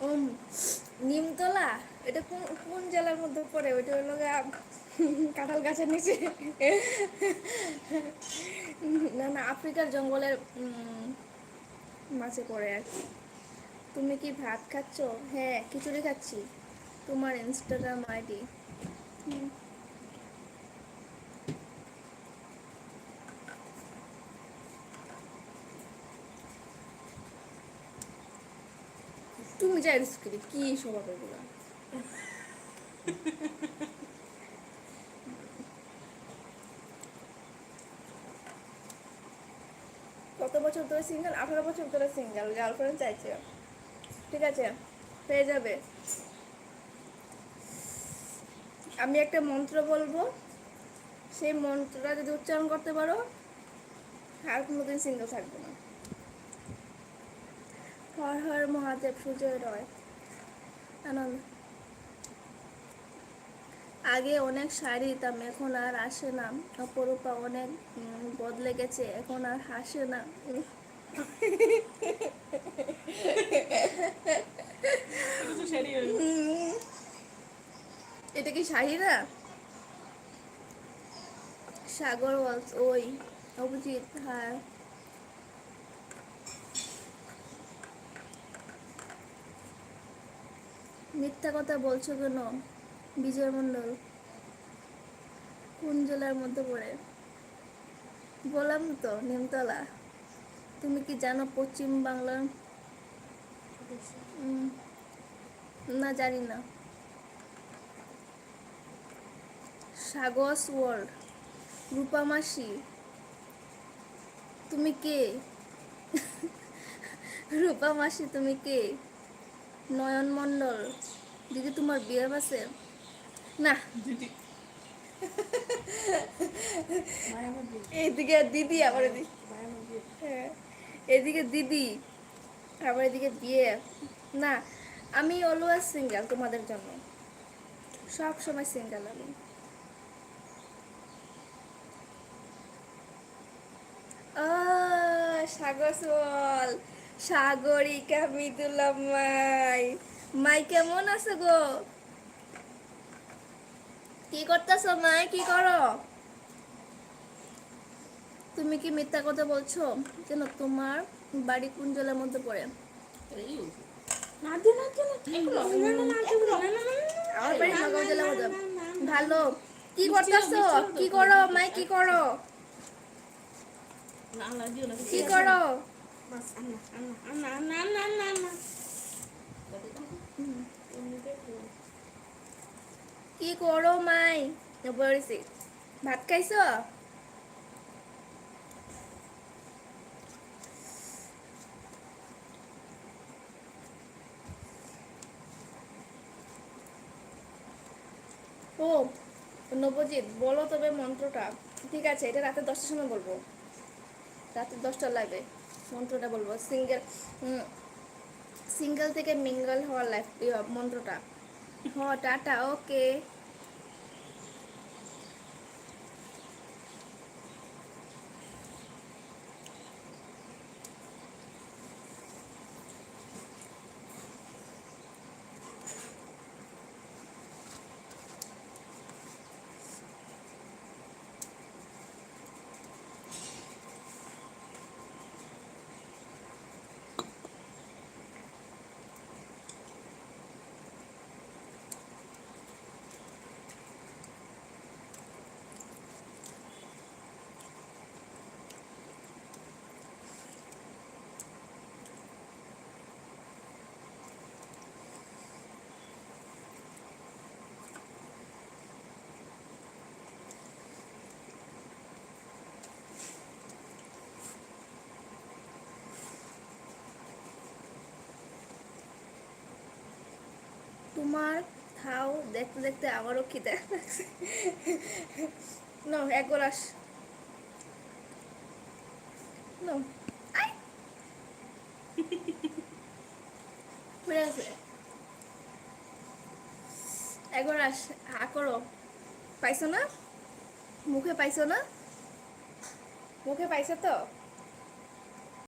উম, নিমতলা, এটা কোন কোন জেলার মধ্যে পড়ে? ওইটা হলো কাঁঠাল গাছের নিচে। না না, আফ্রিকার জঙ্গলের মাঝে পড়ে আর কি। তুমি কি ভাত খাচ্ছ? হ্যাঁ, খিচুড়ি খাচ্ছি। তোমার ইনস্টাগ্রাম আইডি? তুমি যাই রিস্কি কি স্বভাব এগুলো? কত বছর ধরে সিঙ্গেল? 18 বছর ধরে সিঙ্গেল, গার্লফ্রেন্ড চাইছে। ঠিক আছে, পেয়ে যাবে। আমি একটা মন্ত্র বলবো, সেই মন্ত্রটা যদি উচ্চারণ করতে পারো, আর কোনোদিন সিঙ্গেল থাকবে না। হর হর মহাদেব, সুজয় রয়। আনন্দ। আগে অনেক শাড়ি দিতাম, এখন আর আসে না। অপরূপা অনেক বদলে গেছে, এখন আর হাসে না। এটা কি শাড়ি না? সাগর ওয়ালস, ওই অভিজিৎ, হ্যাঁ। মিথ্যা কথা বলছো কেন? বিজয় মণ্ডল। কোন জেলার মধ্যে পড়ে? বললাম তো, নিমতলা। তুমি কি জানো পশ্চিম বাংলার? উম, না, জানি না। সাগস ওয়ার্ল্ড। রূপামাসি, তুমি কে? রূপামাসি, তুমি কে? নয়ন মণ্ডল, দিদি তোমার বিয়ে আছে? না। এদিকে দিদি, আবার এদিকে, হ্যাঁ, এদিকে দিদি, আবার এদিকে বিয়ে। না, আমি অলওয়েজ সিঙ্গেল তোমাদের জন্য, সব সময় সিঙ্গেল আমি। সাগর বল। সাগরিকা মৃদুলা মাই। মাই কেমন আছে গো? কি করতেছো মাই, কি করো? তুমি কি মিথ্যা কথা বলছো কেন? তোমার বাড়ি কোন জেলার মধ্যে পড়ে? আমার বাড়ি নগাঁও জেলার মধ্যে। ভালো। কি করতেছো? কি করো মাই, কি করো? কি করো? কি করো মাই? বলছি, ভাত খাইছো? ও নবজিৎ, বলো তবে মন্ত্রটা। ঠিক আছে, এটা রাতে 10টার সময় বলবো। রাতে 10টা লাগবে। মন্ত্রটা বলবো, সিঙ্গেল, সিঙ্গেল থেকে মিঙ্গল হওয়ার লাইফ মন্ত্রটা। হ, টাটা, ওকে। তোমার খাও দেখতে দেখতে আমারও খিদে লাগছে। নো, এক গ্লাস। নো, আই, পড়ে আছে। এক গ্লাস, হা করো। পাইছো না? মুখে পাইছো না? মুখে পাইছো তো?